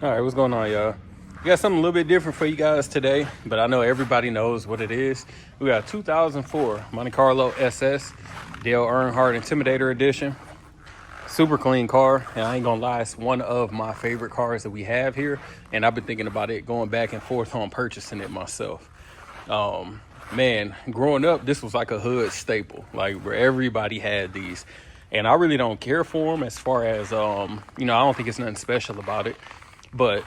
All right, what's going on, y'all? We got something a little bit different for you guys today, but I know everybody knows what it is. We got a 2004 Monte Carlo SS, Dale Earnhardt Intimidator edition. Super clean car, and I ain't gonna lie, it's one of my favorite cars that we have here, and I've been thinking about it going back and forth on purchasing it myself. Man, growing up, this was like a hood staple, like where everybody had these, and I really don't care for them as far as, I don't think it's nothing special about it. But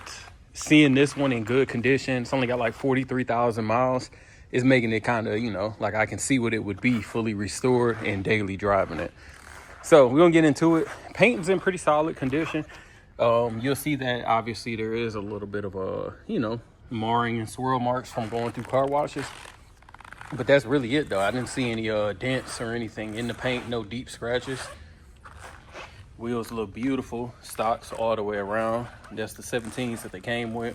seeing this one in good condition, it's only got like 43,000 miles, is making it kind of, like I can see what it would be fully restored and daily driving it. So we're going to get into it. Paint's in pretty solid condition. You'll see that obviously there is a little bit of a, marring and swirl marks from going through car washes. But that's really it though. I didn't see any dents or anything in the paint, no deep scratches. Wheels look beautiful, stocks all the way around. That's the 17s that they came with.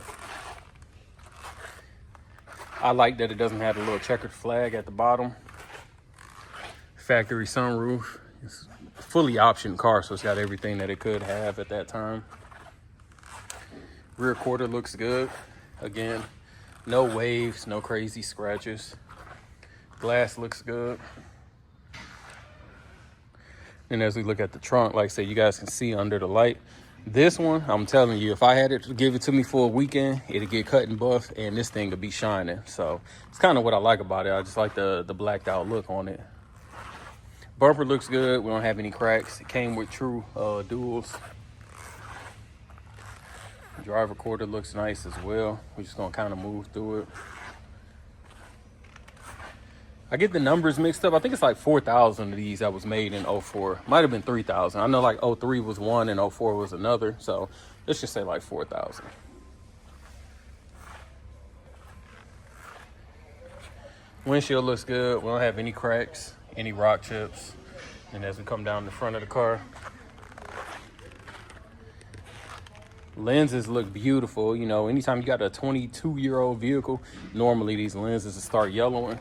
I like that it doesn't have the little checkered flag at the bottom. Factory sunroof. It's a fully optioned car, so it's got everything that it could have at that time. Rear quarter looks good. Again, no waves, no crazy scratches. Glass looks good. And as we look at the trunk, like I said, you guys can see under the light. This one, I'm telling you, if I had it to give it to me for a weekend, it'd get cut and buff, and this thing would be shining. So it's kind of what I like about it. I just like the blacked out look on it. Bumper looks good. We don't have any cracks. It came with true duals. Driver quarter looks nice as well. We're just gonna kind of move through it. I get the numbers mixed up. I think it's like 4,000 of these that was made in 04. Might have been 3,000. I know like 03 was one and 04 was another. So let's just say like 4,000. Windshield looks good. We don't have any cracks, any rock chips. And as we come down the front of the car, lenses look beautiful. Anytime you got a 22-year-old vehicle, normally these lenses will start yellowing.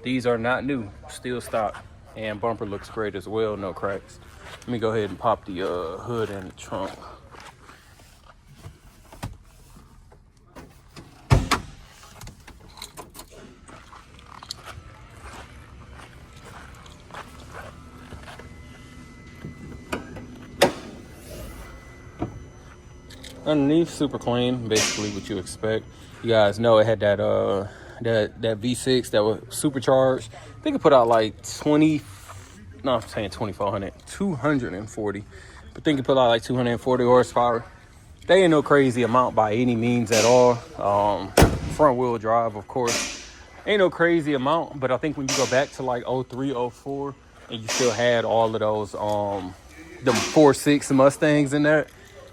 These are not new, still stock, and bumper looks great as well, no cracks. Let me go ahead and pop the hood and the trunk. Underneath, super clean, basically what you expect. You guys know it had that that V6 that was supercharged. I think it put out like 240. I think it put out like 240 horsepower. They ain't no crazy amount by any means at all. Front wheel drive, of course, ain't no crazy amount, but I think when you go back to like 03, 04, and you still had all of those them 4.6 Mustangs in there,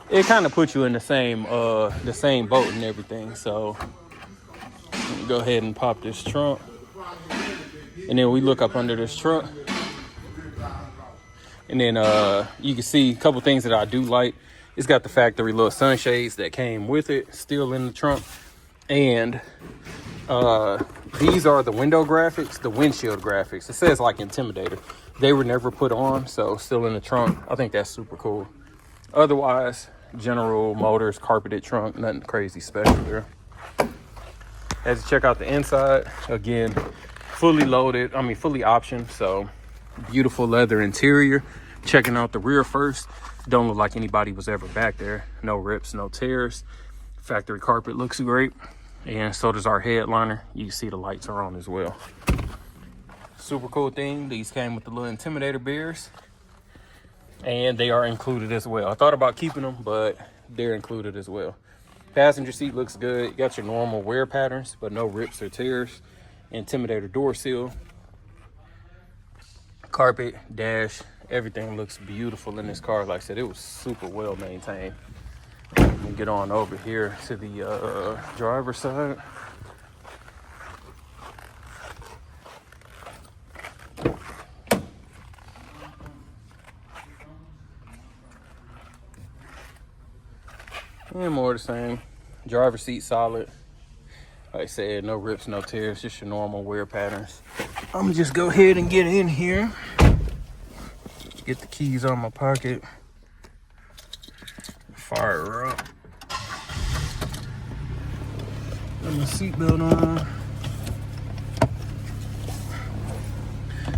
it kind of puts you in the same boat and everything. So go ahead and pop this trunk, and then we look up under this trunk, and then you can see a couple things that I do like. It's got the factory little sunshades that came with it still in the trunk, and these are the window graphics, the windshield graphics. It says like Intimidator. They were never put on, so still in the trunk. I think that's super cool. Otherwise, General Motors carpeted trunk, nothing crazy special there. As you check out the inside, again, fully loaded, fully optioned, so beautiful leather interior. Checking out the rear first, don't look like anybody was ever back there. No rips, no tears. Factory carpet looks great, and so does our headliner. You can see the lights are on as well. Super cool thing, these came with the little Intimidator beers, and they are included as well. I thought about keeping them, but they're included as well. Passenger seat looks good. You got your normal wear patterns, but no rips or tears. Intimidator door seal. Carpet, dash, everything looks beautiful in this car. Like I said, it was super well maintained. Let me get on over here to the driver's side. And more the same. Driver's seat solid. Like I said, no rips, no tears, just your normal wear patterns. I'm gonna just go ahead and get in here. Get the keys on my pocket. Fire her up. Put my seatbelt on.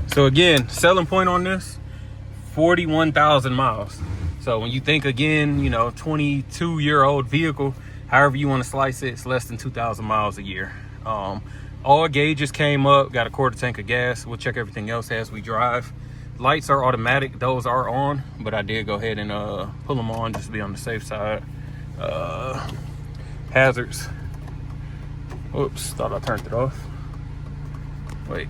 So again, selling point on this, 41,000 miles. So when you think again, you know, 22-year-old vehicle, however you want to slice it, it's less than 2,000 miles a year. All gauges came up, got a quarter tank of gas. We'll check everything else as we drive. Lights are automatic, those are on, but I did go ahead and pull them on just to be on the safe side. Hazards. Oops, thought I turned it off. Wait.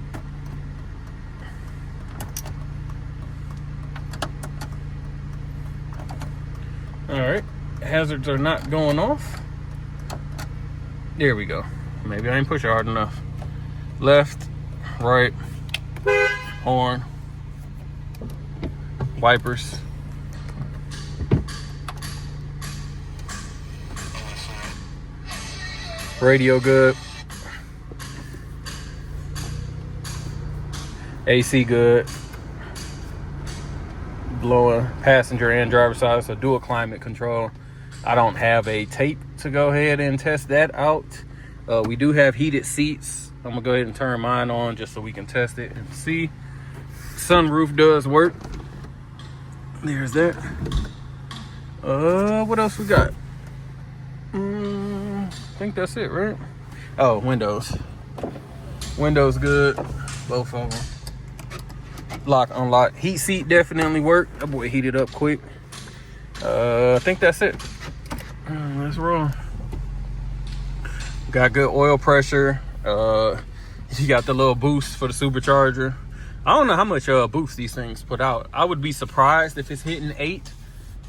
All right, hazards are not going off. There we go. Maybe I ain't push it hard enough. Left, right, horn, wipers. Radio good. AC good. Blowing passenger and driver side, so dual climate control. I don't have a tape to go ahead and test that out. We do have heated seats. I'm gonna go ahead and turn mine on just so we can test it and see. Sunroof does work. There's that. What else we got? I think that's it, right? Oh, windows. Windows good, both of them. Lock, unlock. Heat seat definitely worked. That boy heated up quick. I think that's it. Let's roll. Got good oil pressure. You got the little boost for the supercharger. I don't know how much boost these things put out. I would be surprised if it's hitting 8.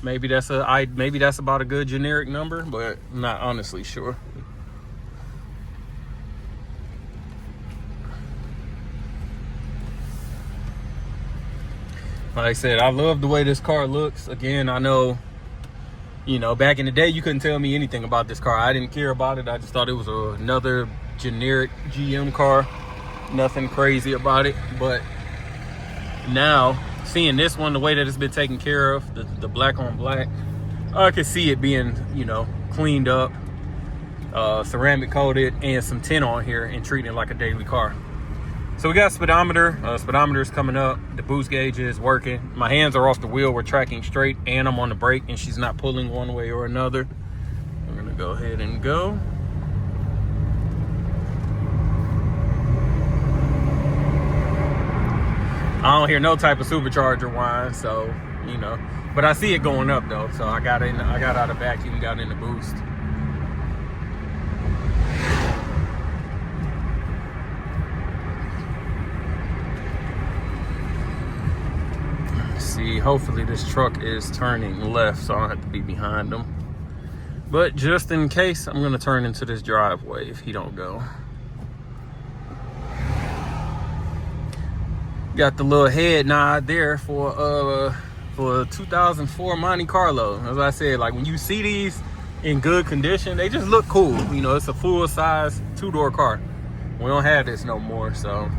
Maybe that's about a good generic number, but I'm not honestly sure. Like I said, I love the way this car looks. Again, I know, you know, back in the day, you couldn't tell me anything about this car. I didn't care about it. I just thought it was another generic GM car. Nothing crazy about it. But now, seeing this one, the way that it's been taken care of, the black on black, I could see it being, you know, cleaned up, ceramic coated, and some tint on here and treating it like a daily car. So we got speedometer. Speedometer's coming up. The boost gauge is working. My hands are off the wheel. We're tracking straight, and I'm on the brake, and she's not pulling one way or another. I'm gonna go ahead and go. I don't hear no type of supercharger whine, so you know. But I see it going up though, so I got out of vacuum, got in the boost. See, hopefully this truck is turning left, so I don't have to be behind them. But just in case, I'm gonna turn into this driveway if he don't go. Got the little head nod there for 2004 Monte Carlo. As I said, like when you see these in good condition, they just look cool. You know, it's a full size 2-door car. We don't have this no more, so.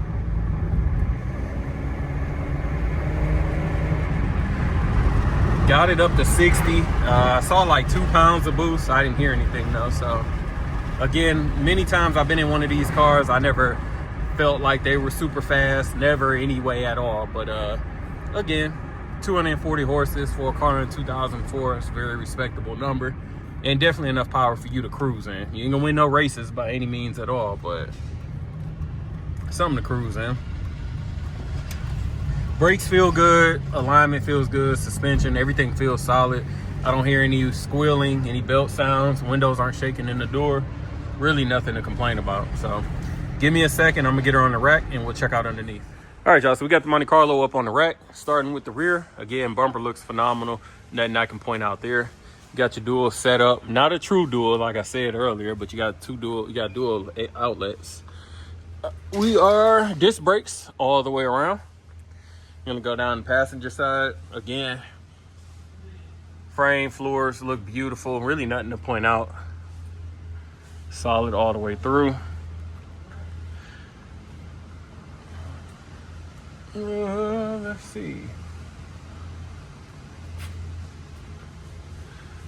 Got it up to 60. I saw like 2 pounds of boost. I didn't hear anything though. So again, many times I've been in one of these cars, I never felt like they were super fast, never any way at all. But again, 240 horses for a car in 2004 is a very respectable number, and definitely enough power for you to cruise in. You ain't gonna win no races by any means at all, but something to cruise in. Brakes feel good, alignment feels good, suspension, everything feels solid. I don't hear any squealing, any belt sounds, windows aren't shaking in the door. Really nothing to complain about. So give me a second, I'm gonna get her on the rack and we'll check out underneath. All right, y'all, so we got the Monte Carlo up on the rack, starting with the rear. Again, bumper looks phenomenal. Nothing I can point out there. You got your dual setup, not a true dual like I said earlier, but you got dual outlets. We are disc brakes all the way around. Gonna go down the passenger side. Again, frame, floors look beautiful. Really nothing to point out. Solid all the way through. Let's see.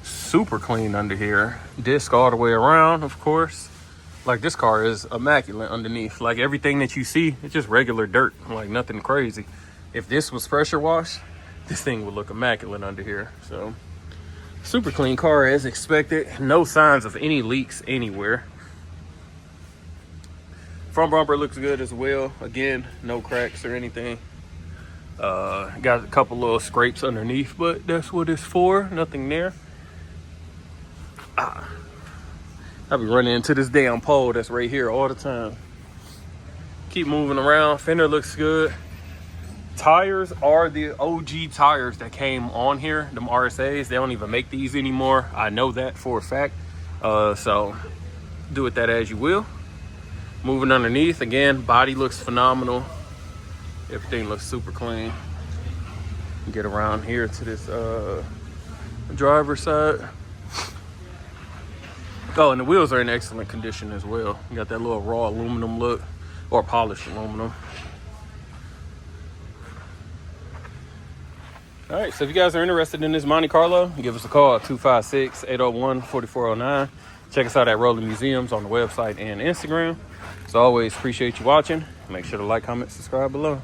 Super clean under here. Disc all the way around, of course. Like, this car is immaculate underneath. Like, everything that you see, it's just regular dirt, like nothing crazy. If this was pressure washed, this thing would look immaculate under here. So super clean car as expected. No signs of any leaks anywhere. Front bumper looks good as well. Again, no cracks or anything. Got a couple little scrapes underneath, but that's what it's for. Nothing there. I'll be running into this damn pole that's right here all the time. Keep moving around. Fender looks good. Tires are the OG tires that came on here, them RSAs. They don't even make these anymore. I know that for a fact. So do with that as you will. Moving underneath, again, body looks phenomenal. Everything looks super clean. Get around here to this driver's side. Oh, and the wheels are in excellent condition as well. You got that little raw aluminum look, or polished aluminum. All right, so if you guys are interested in this Monte Carlo, give us a call at 256-801-4409. Check us out at Rolling Museums on the website and Instagram. As always, appreciate you watching. Make sure to like, comment, subscribe below.